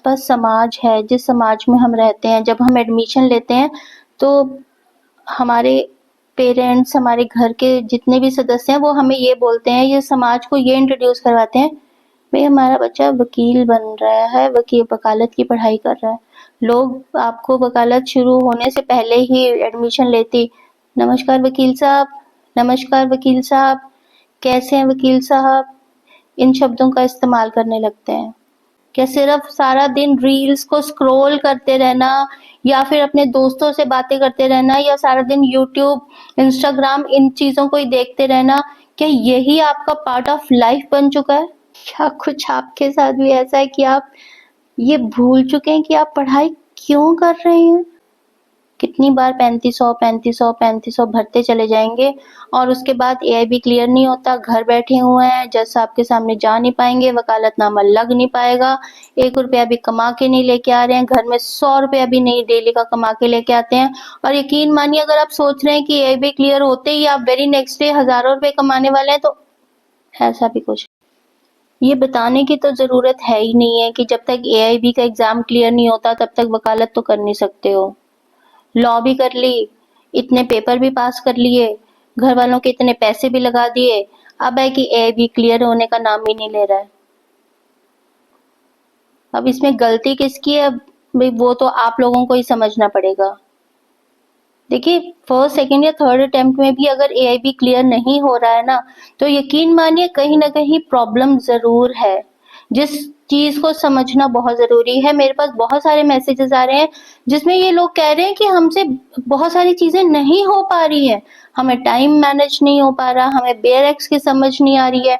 आसपास समाज है, जिस समाज में हम रहते हैं, जब हम एडमिशन लेते हैं तो हमारे पेरेंट्स, हमारे घर के जितने भी सदस्य हैं वो हमें ये बोलते हैं, ये समाज को ये इंट्रोड्यूस करवाते हैं, भाई हमारा बच्चा वकील बन रहा है, वकालत की पढ़ाई कर रहा है। लोग आपको वकालत शुरू होने से पहले ही एडमिशन लेते, नमस्कार वकील साहब, नमस्कार वकील साहब, कैसे हैं वकील साहब, इन शब्दों का इस्तेमाल करने लगते हैं। क्या सिर्फ सारा दिन रील्स को स्क्रॉल करते रहना या फिर अपने दोस्तों से बातें करते रहना या सारा दिन यूट्यूब, इंस्टाग्राम इन चीजों को ही देखते रहना, क्या यही आपका पार्ट ऑफ लाइफ बन चुका है? क्या कुछ आपके साथ भी ऐसा है कि आप ये भूल चुके हैं कि आप पढ़ाई क्यों कर रहे हैं? कितनी बार 3500 भरते चले जाएंगे और उसके बाद एआईबी क्लियर नहीं होता, घर बैठे हुए हैं, जज साहब के सामने जा नहीं पाएंगे, वकालतनामा लग नहीं पाएगा, 1 रुपया भी कमा के नहीं लेके आ रहे हैं, घर में 100 रुपया भी नहीं डेली का कमा के लेके आते हैं। और यकीन मानिए अगर आप सोच रहे हैं कि एआईबी क्लियर होते ही आप वेरी नेक्स्ट डे हजारों रुपए कमाने वाले हैं, तो ऐसा भी कुछ ये बताने की तो जरूरत है ही नहीं है कि जब तक एआईबी का एग्जाम क्लियर नहीं होता तब तक वकालत तो कर नहीं सकते हो। लॉ भी कर ली, इतने पेपर भी पास कर लिए, घर वालों के इतने पैसे भी लगा दिए, अब है कि एआईबी क्लियर होने का नाम ही नहीं ले रहा है। अब इसमें गलती किसकी है भाई, वो तो आप लोगों को ही समझना पड़ेगा। देखिए फर्स्ट, सेकंड या थर्ड अटेम्प्ट में भी अगर एआईबी क्लियर नहीं हो रहा है ना, तो यकीन मानिए कहीं ना कहीं प्रॉब्लम जरूर है, जिस चीज को समझना बहुत जरूरी है। मेरे पास बहुत सारे मैसेजेस आ रहे हैं जिसमें ये लोग कह रहे हैं कि हमसे बहुत सारी चीजें नहीं हो पा रही है, हमें टाइम मैनेज नहीं हो पा रहा, हमें बेयर एक्स की समझ नहीं आ रही है,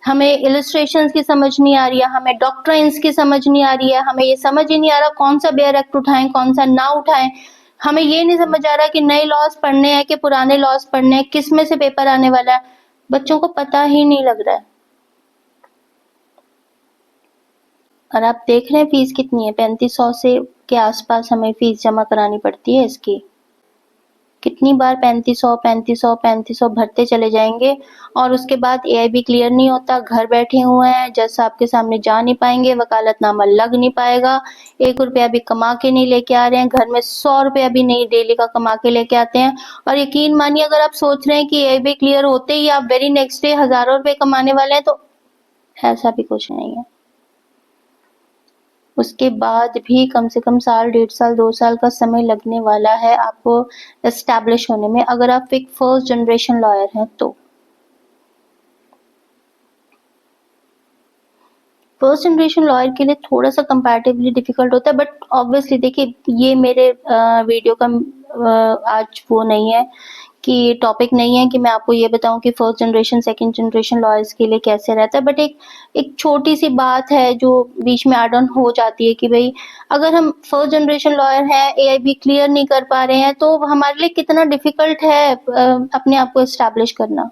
हमें इलस्ट्रेशंस की समझ नहीं आ रही है, हमें डॉक्ट्राइंस की समझ नहीं आ रही है, हमें ये समझ ही नहीं आ रहा कौन सा बेयर एक्ट उठाएं कौन सा ना उठाएं, हमें ये नहीं समझ आ रहा कि नए लॉज पढ़ने हैं कि पुराने लॉज पढ़ने हैं, किस में से पेपर आने वाला है, बच्चों को पता ही नहीं लग रहा है। और आप देख रहे हैं फीस कितनी है, 3500 से के आसपास हमें फीस जमा करानी पड़ती है इसकी। कितनी बार 3500 भरते चले जाएंगे और उसके बाद एआईबी क्लियर नहीं होता, घर बैठे हुए हैं, जज साहब के सामने जा नहीं पाएंगे, वकालतनामा लग नहीं पाएगा, 1 रुपया भी कमा के नहीं लेके आ रहे हैं, घर में 100 रुपया भी नहीं डेली का कमा के लेके आते हैं। और यकीन मानिए अगर आप सोच रहे हैं कि एआईबी क्लियर होते ही आप वेरी नेक्स्ट डे हजारों रुपए कमाने वाले हैं, तो ऐसा भी कुछ नहीं है। उसके बाद भी कम से कम साल, 1.5 साल, 2 साल का समय लगने वाला है आपको एस्टैब्लिश होने में, अगर आप एक फर्स्ट जनरेशन लॉयर हैं तो। फर्स्ट जनरेशन लॉयर के लिए थोड़ा सा कंपैरेटिवली डिफिकल्ट होता है, बट ऑब्वियसली देखिए ये मेरे वीडियो का आज वो नहीं है कि टॉपिक नहीं है कि मैं आपको ये बताऊं कि first generation second generation lawyers के लिए कैसे रहता है, बट एक छोटी सी बात है जो बीच में ऐड ऑन हो जाती है कि भाई अगर हम फर्स्ट जनरेशन लॉयर हैं, एआईबी क्लियर नहीं कर पा रहे हैं, तो हमारे लिए कितना डिफिकल्ट है अपने आप को एस्टैब्लिश करना।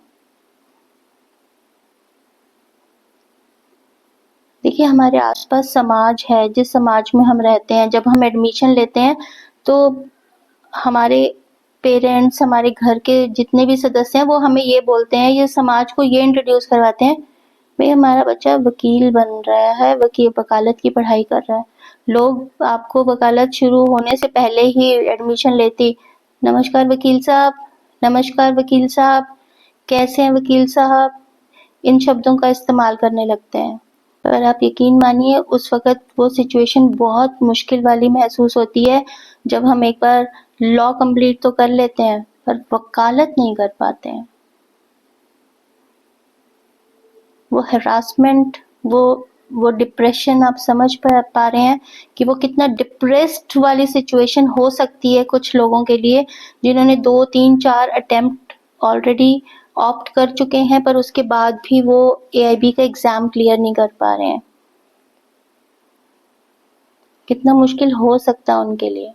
देखिए हमारे आसपास समाज है, जिस समाज में हम रहते हैं, जब हम एडमिशन लेते हैं तो हमारे पेरेंट्स, हमारे घर के जितने भी सदस्य हैं वो हमें ये बोलते हैं, ये समाज को ये इंट्रोड्यूस करवाते हैं, भाई हमारा बच्चा वकील बन रहा है, वकालत की पढ़ाई कर रहा है। लोग आपको वकालत शुरू होने से पहले ही एडमिशन लेते, नमस्कार वकील साहब, नमस्कार वकील साहब, कैसे हैं वकील साहब, इन शब्दों का इस्तेमाल करने लगते हैं। पर आप यकीन मानिए उस वक्त वो सिचुएशन बहुत मुश्किल वाली महसूस होती है जब हम एक बार लॉ कंप्लीट तो कर लेते हैं पर वकालत नहीं कर पाते हैं। वो हरासमेंट, वो डिप्रेशन, आप समझ पा रहे हैं कि वो कितना डिप्रेस्ड वाली सिचुएशन हो सकती है कुछ लोगों के लिए जिन्होंने 2, 3, 4 अटेम्प्ट ऑलरेडी ऑप्ट कर चुके हैं, पर उसके बाद भी वो एआईबी का एग्जाम क्लियर नहीं कर पा रहे हैं। कितना मुश्किल हो सकता है उनके लिए।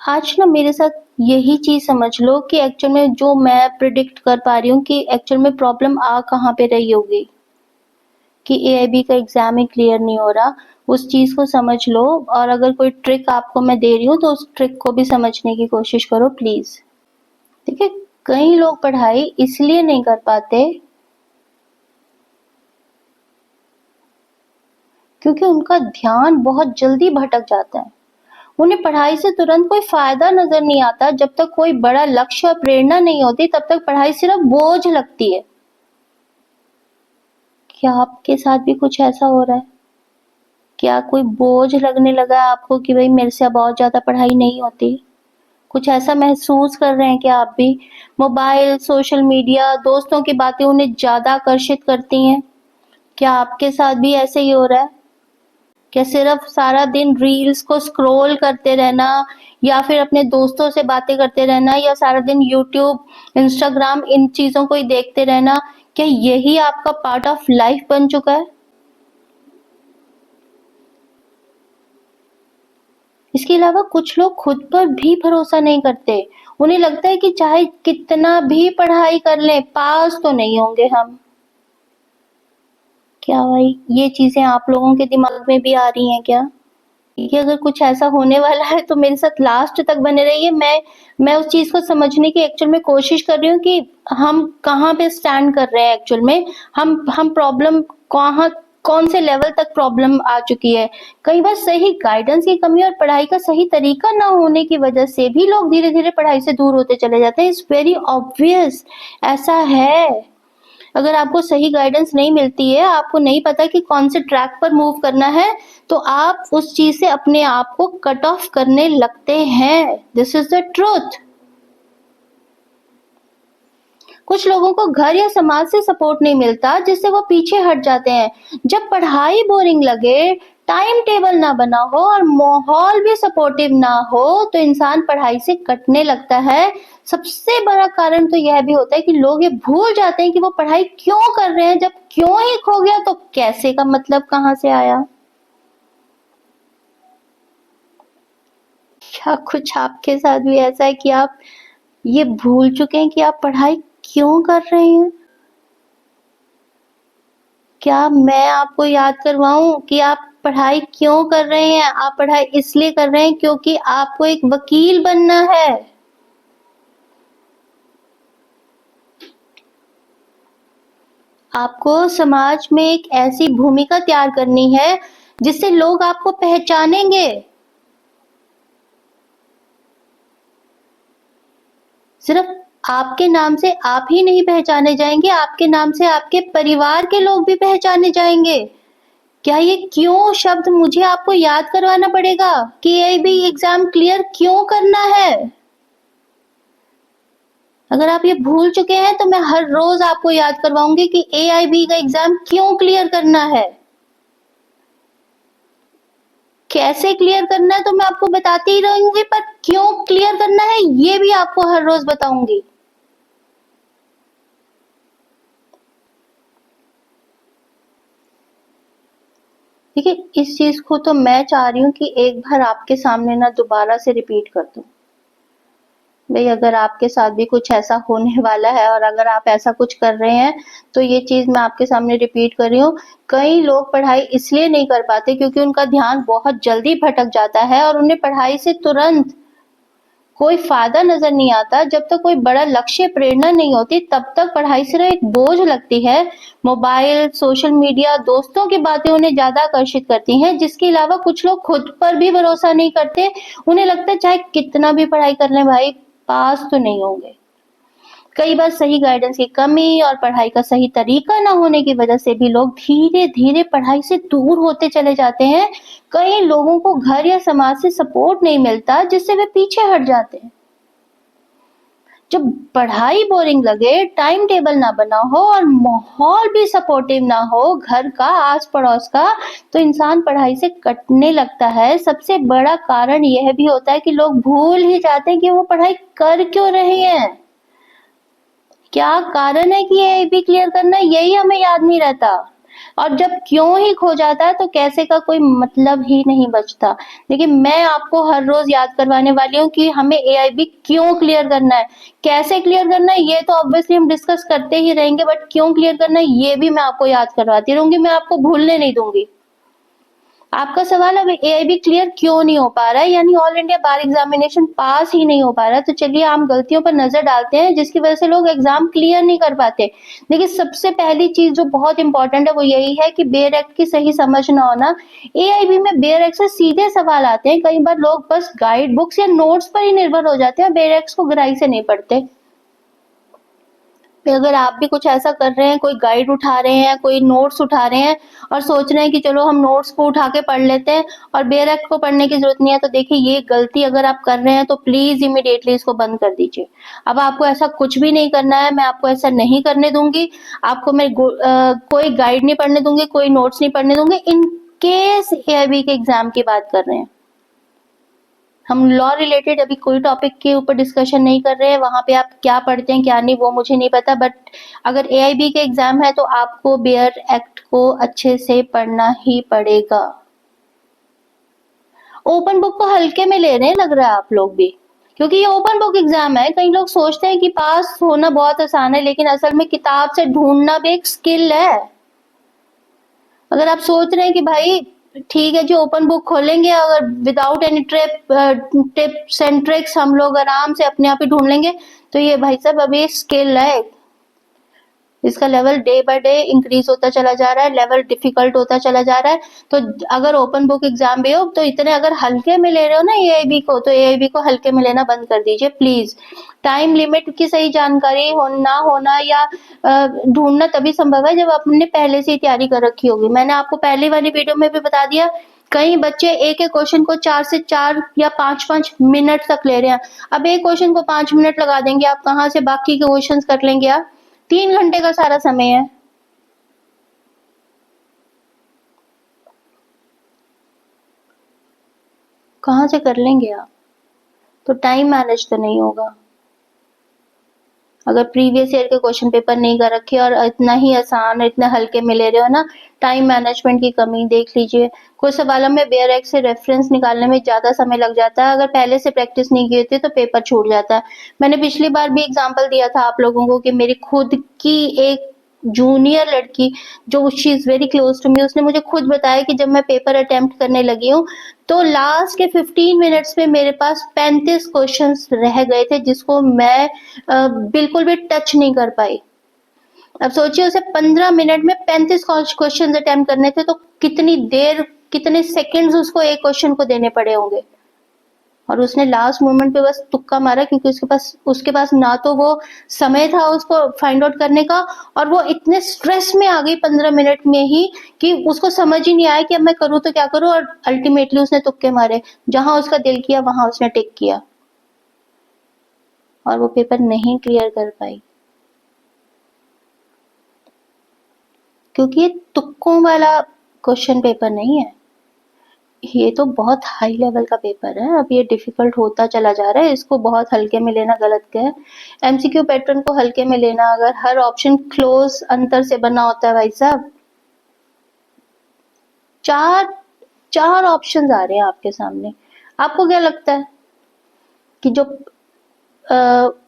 आज ना मेरे साथ यही चीज समझ लो कि एक्चुअल में जो मैं प्रिडिक्ट कर पा रही हूँ कि एक्चुअल में प्रॉब्लम आ कहाँ पे रही होगी कि एआईबी का एग्जाम ही क्लियर नहीं हो रहा, उस चीज को समझ लो। और अगर कोई ट्रिक आपको मैं दे रही हूँ तो उस ट्रिक को भी समझने की कोशिश करो प्लीज। ठीक है, कई लोग पढ़ाई इसलिए नहीं कर पाते क्योंकि उनका ध्यान बहुत जल्दी भटक जाता है। उन्हें पढ़ाई से तुरंत कोई फायदा नजर नहीं आता। जब तक कोई बड़ा लक्ष्य और प्रेरणा नहीं होती तब तक पढ़ाई सिर्फ बोझ लगती है। क्या आपके साथ भी कुछ ऐसा हो रहा है? क्या कोई बोझ लगने लगा है आपको कि भाई मेरे से अब और ज्यादा पढ़ाई नहीं होती? कुछ ऐसा महसूस कर रहे हैं क्या आप भी? मोबाइल, सोशल मीडिया, दोस्तों की बातें उन्हें ज्यादा आकर्षित करती हैं। क्या आपके साथ भी ऐसे ही हो रहा है? क्या सिर्फ सारा दिन रील्स को स्क्रॉल करते रहना या फिर अपने दोस्तों से बातें करते रहना या सारा दिन यूट्यूब, इंस्टाग्राम इन चीजों को ही देखते रहना, क्या यही आपका पार्ट ऑफ लाइफ बन चुका है? इसके अलावा कुछ लोग खुद पर भी भरोसा नहीं करते। उन्हें लगता है कि चाहे कितना भी पढ़ाई कर लें, पास तो नहीं होंगे हम। क्या भाई ये चीजें आप लोगों के दिमाग में भी आ रही हैं क्या? कि अगर कुछ ऐसा होने वाला है तो मेरे साथ लास्ट तक बने रहिए। मैं उस चीज को समझने की एक्चुअल में कोशिश कर रही हूँ कि हम कहाँ पे स्टैंड कर रहे हैं एक्चुअल में। हम प्रॉब्लम कहाँ, कौन से लेवल तक प्रॉब्लम आ चुकी है। कई बार सही गाइडेंस की कमी और पढ़ाई का सही तरीका ना होने की वजह से भी लोग धीरे धीरे पढ़ाई से दूर होते चले जाते हैं। इट्स वेरी ऑब्वियस, ऐसा है। अगर आपको सही गाइडेंस नहीं मिलती है, आपको नहीं पता कि कौन से ट्रैक पर मूव करना है, तो आप उस चीज से अपने आप को कट ऑफ करने लगते हैं। This is the truth. कुछ लोगों को घर या समाज से सपोर्ट नहीं मिलता, जिससे वो पीछे हट जाते हैं। जब पढ़ाई बोरिंग लगे, टाइम टेबल ना बना हो और माहौल भी सपोर्टिव ना हो तो इंसान पढ़ाई से कटने लगता है। सबसे बड़ा कारण तो यह भी होता है कि लोग ये भूल जाते हैं कि वो पढ़ाई क्यों कर रहे हैं। जब क्यों ही खो गया तो कैसे का मतलब कहाँ से आया? क्या कुछ आपके साथ भी ऐसा है कि आप ये भूल चुके हैं कि आप पढ़ाई क्यों कर रहे हैं? क्या मैं आपको याद करवाऊं कि आप पढ़ाई क्यों कर रहे हैं? आप पढ़ाई इसलिए कर रहे हैं क्योंकि आपको एक वकील बनना है। आपको समाज में एक ऐसी भूमिका तैयार करनी है जिससे लोग आपको पहचानेंगे। सिर्फ आपके नाम से आप ही नहीं पहचाने जाएंगे, आपके नाम से आपके परिवार के लोग भी पहचाने जाएंगे। क्या ये क्यों शब्द मुझे आपको याद करवाना पड़ेगा कि एआईबी एग्जाम क्लियर क्यों करना है? अगर आप ये भूल चुके हैं तो मैं हर रोज आपको याद करवाऊंगी कि एआईबी का एग्जाम क्यों क्लियर करना है। कैसे क्लियर करना है तो मैं आपको बताती ही रहूंगी, पर क्यों क्लियर करना है ये भी आपको हर रोज बताऊंगी। देखिए, इस चीज को तो मैं चाह रही हूँ कि एक बार आपके सामने ना दोबारा से रिपीट कर दूं। भाई अगर आपके साथ भी कुछ ऐसा होने वाला है और अगर आप ऐसा कुछ कर रहे हैं तो ये चीज मैं आपके सामने रिपीट कर रही हूँ। कई लोग पढ़ाई इसलिए नहीं कर पाते क्योंकि उनका ध्यान बहुत जल्दी भटक जाता है और उन्हें पढ़ाई से तुरंत कोई फायदा नजर नहीं आता। जब तक कोई बड़ा लक्ष्य, प्रेरणा नहीं होती तब तक पढ़ाई सिर्फ एक बोझ लगती है। मोबाइल, सोशल मीडिया, दोस्तों की बातें उन्हें ज्यादा आकर्षित करती हैं। जिसके अलावा कुछ लोग खुद पर भी भरोसा नहीं करते। उन्हें लगता है चाहे कितना भी पढ़ाई कर लें भाई, पास तो नहीं होंगे। कई बार सही गाइडेंस की कमी और पढ़ाई का सही तरीका ना होने की वजह से भी लोग धीरे धीरे पढ़ाई से दूर होते चले जाते हैं। कई लोगों को घर या समाज से सपोर्ट नहीं मिलता, जिससे वे पीछे हट जाते हैं। जब पढ़ाई बोरिंग लगे, टाइम टेबल ना बना हो और माहौल भी सपोर्टिव ना हो घर का, आस पड़ोस का, तो इंसान पढ़ाई से कटने लगता है। सबसे बड़ा कारण यह भी होता है कि लोग भूल ही जाते हैं कि वो पढ़ाई कर क्यों रहे हैं। क्या कारण है कि ये भी क्लियर करना है, यही हमें याद नहीं रहता। और जब क्यों ही खो जाता है तो कैसे का कोई मतलब ही नहीं बचता। लेकिन मैं आपको हर रोज याद करवाने वाली हूँ कि हमें एआईबी क्यों क्लियर करना है। कैसे क्लियर करना है ये तो ऑब्वियसली हम डिस्कस करते ही रहेंगे, बट क्यों क्लियर करना है ये भी मैं आपको याद करवाती रहूंगी, मैं आपको भूलने नहीं दूंगी। आपका सवाल अब एआईबी क्लियर क्यों नहीं हो पा रहा है, यानी all India bar examination pass ही नहीं हो पा रहा। तो चलिए हम गलतियों पर नजर डालते हैं जिसकी वजह से लोग एग्जाम क्लियर नहीं कर पाते। देखिए सबसे पहली चीज जो बहुत इंपॉर्टेंट है वो यही है कि बेयर एक्ट की सही समझ ना होना। एआईबी में बेयर एक्ट से सीधे सवाल आते हैं, कई बार लोग बस गाइड बुक्स या नोट्स पर ही निर्भर हो जाते हैं, बेयर एक्ट को गहराई से नहीं पढ़ते। अगर आप भी कुछ ऐसा कर रहे हैं, कोई गाइड उठा रहे हैं, कोई नोट्स उठा रहे हैं और सोच रहे हैं कि चलो हम नोट्स को उठा के पढ़ लेते हैं और बेयर एक्ट को पढ़ने की जरूरत नहीं है, तो देखिए ये गलती अगर आप कर रहे हैं तो प्लीज इमीडिएटली इसको बंद कर दीजिए। अब आपको ऐसा कुछ भी नहीं करना है, मैं आपको ऐसा नहीं करने दूंगी। आपको मैं कोई गाइड नहीं पढ़ने दूंगी, कोई नोट्स नहीं पढ़ने दूंगी। इन केस एआईबी के एग्जाम की बात कर रहे हैं, हम लॉ रिलेटेड अभी कोई टॉपिक के ऊपर डिस्कशन नहीं कर रहे हैं। वहां पे आप क्या पढ़ते हैं क्या नहीं वो मुझे नहीं पता, बट अगर एआईबी के एग्जाम है तो आपको बेयर एक्ट को अच्छे से पढ़ना ही पड़ेगा। ओपन बुक को हल्के में ले रहे हैं लग रहा है आप लोग भी, क्योंकि ये ओपन बुक एग्जाम है। कई लोग सोचते हैं कि पास होना बहुत आसान है, लेकिन असल में किताब से ढूंढना भी एक स्किल है। अगर आप सोच रहे हैं कि भाई ठीक है जी ओपन बुक खोलेंगे, अगर without any tips and tricks हम लोग आराम से अपने आप ही ढूंढ लेंगे, तो ये भाई साहब अभी स्किल है। इसका level day by day increase होता चला जा रहा है, लेवल डिफिकल्ट होता चला जा रहा है। तो अगर ओपन बुक एग्जाम भी हो तो इतने अगर हल्के में ले रहे हो ना एआईबी को, तो एआईबी को हल्के में लेना बंद कर दीजिए प्लीज। टाइम लिमिट की सही जानकारी ना होना या ढूंढना तभी संभव है जब आपने पहले से ही तैयारी कर रखी होगी। मैंने आपको पहली वाली वीडियो में भी बता दिया, कई बच्चे एक एक क्वेश्चन को 4 से 4 या 5-5 मिनट तक ले रहे हैं। अब एक क्वेश्चन को 5 मिनट लगा देंगे, आप कहाँ से बाकी के क्वेश्चंस कर लेंगे? आप 3 घंटे का सारा समय है। कहाँ से कर लेंगे आप? तो टाइम मैनेज तो नहीं होगा। अगर प्रीवियस ईयर के क्वेश्चन पेपर नहीं कर रखे और इतना ही आसान इतने हल्के में ले रहे हो ना, टाइम मैनेजमेंट की कमी देख लीजिए। कुछ सवालों में बेयर एक्ट से रेफरेंस निकालने में ज्यादा समय लग जाता है, अगर पहले से प्रैक्टिस नहीं की होती तो पेपर छूट जाता है। मैंने पिछली बार भी एग्जांपल दिया था आप लोगों को कि मेरी खुद की एक जूनियर लड़की जो she is very close to me, उसने मुझे खुद बताया कि जब मैं पेपर अटेम्प्ट करने लगी हूँ तो लास्ट के 15 मिनट्स में मेरे पास 35 क्वेश्चंस रह गए थे जिसको मैं बिल्कुल भी टच नहीं कर पाई। अब सोचिए उसे 15 मिनट में 35 क्वेश्चंस अटेम्प्ट करने थे, तो कितनी देर कितने सेकंड्स उसको एक क्वेश्चन को देने पड़े होंगे। और उसने लास्ट मोमेंट पे बस तुक्का मारा, क्योंकि उसके पास ना तो वो समय था उसको फाइंड आउट करने का, और वो इतने स्ट्रेस में आ गई 15 मिनट में ही कि उसको समझ ही नहीं आया कि अब मैं करूँ तो क्या करूँ, और अल्टीमेटली उसने तुक्के मारे। जहां उसका दिल किया वहां उसने टिक किया और वो पेपर नहीं क्लियर कर पाई, क्योंकि ये तुक्कों वाला क्वेश्चन पेपर नहीं है, ये तो बहुत हाई लेवल का पेपर है। अब ये डिफिकल्ट होता चला जा रहा है, इसको बहुत हल्के में लेना गलत है। एमसीक्यू पैटर्न को हल्के में लेना, अगर हर ऑप्शन क्लोज अंतर से बना होता है भाई साहब, चार ऑप्शन आ रहे हैं आपके सामने, आपको क्या लगता है कि जो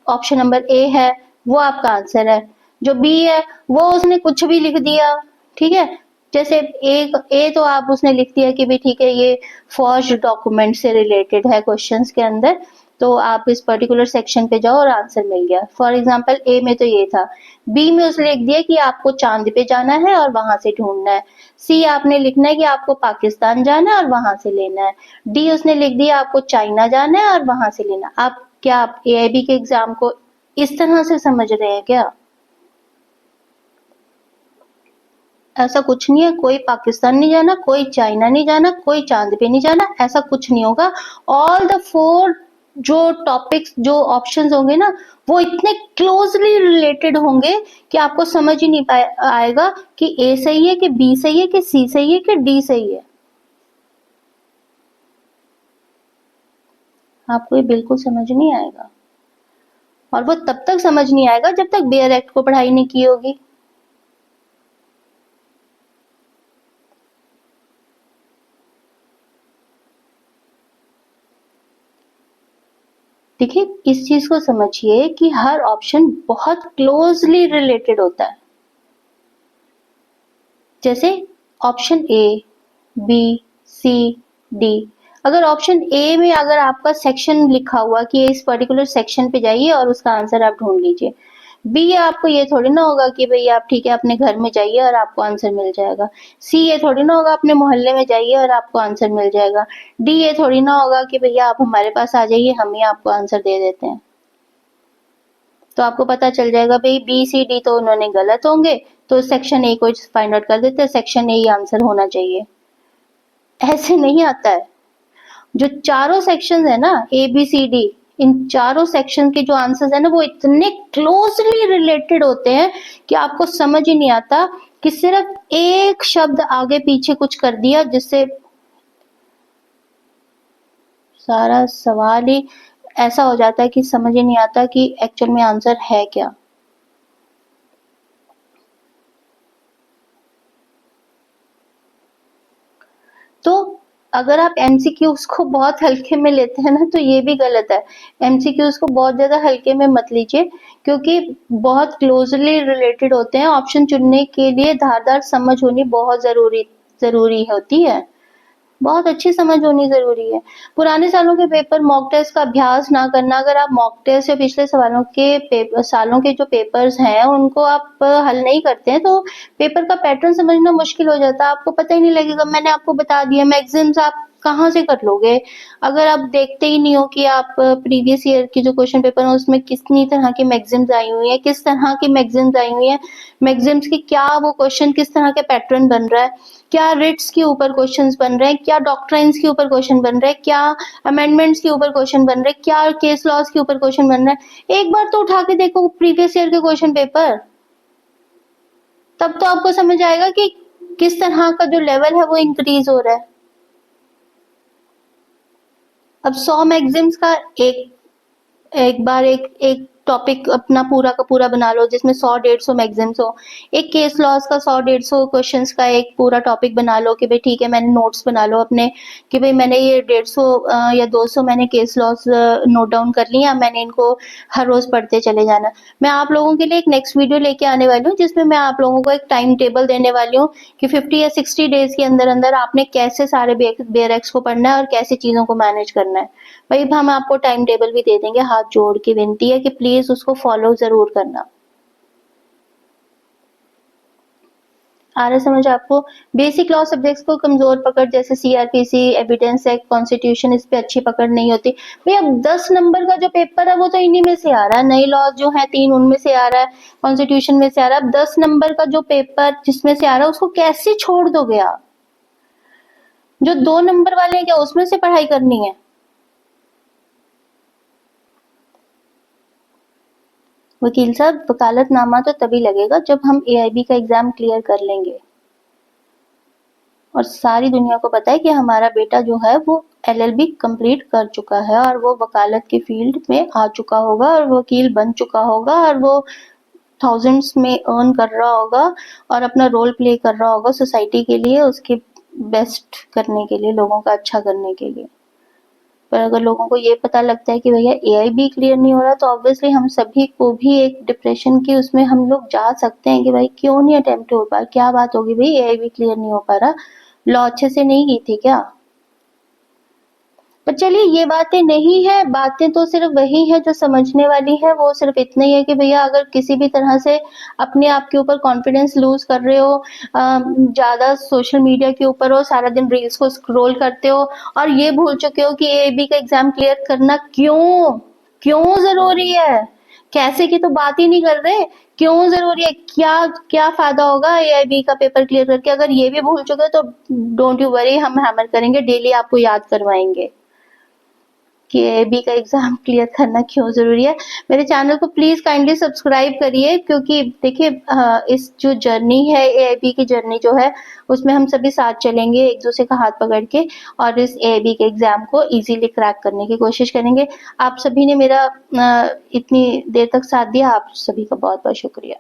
ऑप्शन नंबर ए है वो आपका आंसर है, जो बी है वो उसने कुछ भी लिख दिया, ठीक है। जैसे ए तो आप उसने लिख दिया कि भी ठीक है ये फॉर्ज डॉक्यूमेंट से रिलेटेड है क्वेश्चंस के अंदर, तो आप इस पर्टिकुलर सेक्शन पे जाओ और आंसर मिल गया। फॉर एग्जांपल ए में तो ये था, बी में उसने लिख दिया कि आपको चांद पे जाना है और वहां से ढूंढना है, सी आपने लिखना है कि आपको पाकिस्तान जाना है और वहां से लेना है, डी उसने लिख दिया आपको चाइना जाना है और वहां से लेना। आप क्या आप एआईबी के एग्जाम को इस तरह से समझ रहे हैं क्या? ऐसा कुछ नहीं है, कोई पाकिस्तान नहीं जाना, कोई चाइना नहीं जाना, कोई चांद पे नहीं जाना, ऐसा कुछ नहीं होगा। ऑल द 4 जो टॉपिक्स जो ऑप्शंस होंगे ना वो इतने क्लोजली रिलेटेड होंगे कि आपको समझ ही नहीं आएगा कि ए सही है कि बी सही है कि सी सही है कि डी सही है। आपको ये बिल्कुल समझ नहीं आएगा, और वो तब तक समझ नहीं आएगा जब तक बेयर एक्ट को पढ़ाई नहीं की होगी। देखिए इस चीज को समझिए कि हर ऑप्शन बहुत क्लोजली रिलेटेड होता है। जैसे option A, B, C, D. अगर ऑप्शन ए में अगर आपका सेक्शन लिखा हुआ कि इस पर्टिकुलर सेक्शन पे जाइए और उसका आंसर आप ढूंढ लीजिए। बी आपको ये थोड़ी ना होगा कि भाई आप ठीक है अपने घर में जाइए और आपको आंसर मिल जाएगा। सी ये थोड़ी ना होगा अपने मोहल्ले में जाइए और आपको आंसर मिल जाएगा। डी ये थोड़ी ना होगा कि भैया आप हमारे पास आ जाइए, हम ही आपको आंसर दे देते हैं। तो आपको पता चल जाएगा भाई बी सी डी तो उन्होंने गलत होंगे, तो सेक्शन ए को फाइंड आउट कर देते हैं, सेक्शन ए ही आंसर होना चाहिए। ऐसे नहीं आता है। जो चारों सेक्शन है ना, ए बी सी डी, इन चारों सेक्शन के जो आंसर्स है ना वो इतने क्लोजली रिलेटेड होते हैं कि आपको समझ ही नहीं आता कि सिर्फ एक शब्द आगे पीछे कुछ कर दिया जिससे सारा सवाल ही ऐसा हो जाता है कि समझ ही नहीं आता कि एक्चुअल में आंसर है क्या। तो अगर आप एमसीक्यूज को बहुत हल्के में लेते हैं ना तो ये भी गलत है। एमसीक्यूज को बहुत ज्यादा हल्के में मत लीजिए, क्योंकि बहुत क्लोजली रिलेटेड होते हैं। ऑप्शन चुनने के लिए धारदार समझ होनी बहुत जरूरी होती है, बहुत अच्छी समझ होनी जरूरी है। पुराने सालों के पेपर मॉक टेस्ट का अभ्यास ना करना। अगर आप मॉक टेस्ट या पिछले सालों के जो पेपर्स हैं उनको आप हल नहीं करते हैं तो पेपर का पैटर्न समझना मुश्किल हो जाता है, आपको पता ही नहीं लगेगा। मैंने आपको बता दिया, मैगजीन्स आप कहाँ से कर लोगे अगर आप देखते ही नहीं हो कि आप प्रीवियस ईयर की जो क्वेश्चन पेपर है उसमें कितनी तरह की मैगजीन्स आई हुई है, किस तरह की मैगजीन्स आई हुई है, मैगजीन्स की क्या वो क्वेश्चन किस तरह के पैटर्न बन रहा है, क्या रिट्स के ऊपर क्वेश्चंस बन रहे हैं, क्या डॉक्ट्राइन्स के ऊपर क्वेश्चन बन रहे हैं, क्या अमेंडमेंट्स के ऊपर क्वेश्चन बन रहे हैं, क्या केस लॉज के ऊपर क्वेश्चन बन रहे हैं। एक बार तो उठा के देखो प्रीवियस ईयर के क्वेश्चन पेपर, तब तो आपको समझ आएगा कि किस तरह का जो लेवल है वो इंक्रीज हो रहा है। अब 100 मैगजीन्स का एक बार एक टॉपिक अपना पूरा का पूरा बना लो जिसमें 100-150 मैगजीन्स हो। एक केस लॉस का 100-150 क्वेश्चंस का एक पूरा टॉपिक बना लो कि भाई ठीक है, मैंने नोट्स बना लो अपने कि भाई मैंने ये 150 या 200 मैंने केस लॉस नोट डाउन कर लिया, मैंने इनको हर रोज पढ़ते चले जाना। मैं आप लोगों के लिए एक नेक्स्ट वीडियो लेके आने वाली हूँ जिसमें मैं आप लोगों को एक टाइम टेबल देने वाली हूँ कि 50 या 60 डेज के अंदर अंदर आपने कैसे सारे बेयरएक्स को पढ़ना है और कैसे चीजों को मैनेज करना है। भाई हम आपको टाइम टेबल भी दे देंगे, हाथ जोड़ के विनती है कि प्लीज उसको फॉलो जरूर करना। आ रहा समझ आपको? बेसिक लॉ सब्जेक्ट्स को कमजोर पकड़ जैसे सीआरपीसी, एविडेंस एक्ट, कॉन्स्टिट्यूशन, इस पे अच्छी पकड़ नहीं होती। भाई अब 10 नंबर का जो पेपर है वो तो इन्हीं में से आ रहा है, नई लॉ जो है 3 उनमें से आ रहा है, कॉन्स्टिट्यूशन में से आ रहा है। अब 10 नंबर का जो पेपर जिसमें से आ रहा है उसको कैसे छोड़ दोगे आप? जो 2 नंबर वाले हैं क्या उसमें से पढ़ाई करनी है? वकील साहब वकालतनामा तो तभी लगेगा जब हम एआईबी का एग्जाम क्लियर कर लेंगे और सारी दुनिया को पता है कि हमारा बेटा जो है वो एलएलबी कंप्लीट कर चुका है और वो वकालत की फील्ड में आ चुका होगा और वकील बन चुका होगा और वो थाउजेंड्स में अर्न कर रहा होगा और अपना रोल प्ले कर रहा होगा सोसाइटी के लिए, उसके बेस्ट करने के लिए, लोगों का अच्छा करने के लिए। पर अगर लोगों को ये पता लगता है कि भैया एआईबी क्लियर नहीं हो रहा तो ऑब्वियसली हम सभी को भी एक डिप्रेशन की उसमें हम लोग जा सकते हैं कि भाई क्यों नहीं अटेम्प्ट हो पा, क्या बात होगी भाई एआईबी क्लियर नहीं हो पा रहा, लॉ अच्छे से नहीं की थी क्या? पर चलिए ये बातें नहीं है, बातें तो सिर्फ वही है जो समझने वाली है। वो सिर्फ इतना ही है कि भैया अगर किसी भी तरह से अपने आप के ऊपर कॉन्फिडेंस लूज कर रहे हो, ज्यादा सोशल मीडिया के ऊपर हो, सारा दिन रील्स को स्क्रॉल करते हो और ये भूल चुके हो कि एआईबी का एग्जाम क्लियर करना क्यों क्यों जरूरी है, कैसे की तो बात ही नहीं कर रहे, क्यों जरूरी है, क्या क्या फायदा होगा एआईबी का पेपर क्लियर करके? अगर ये भी भूल चुके हो तो डोंट यू वरी, हम हैमर करेंगे, डेली आपको याद करवाएंगे कि एआईबी का एग्जाम क्लियर करना क्यों जरूरी है। मेरे चैनल को प्लीज काइंडली सब्सक्राइब करिए, क्योंकि देखिए इस जो जर्नी है एआईबी की जर्नी जो है उसमें हम सभी साथ चलेंगे एक दूसरे का हाथ पकड़ के और इस एआईबी के एग्जाम को इजीली क्रैक करने की कोशिश करेंगे। आप सभी ने मेरा इतनी देर तक साथ दिया, आप सभी का बहुत बहुत शुक्रिया।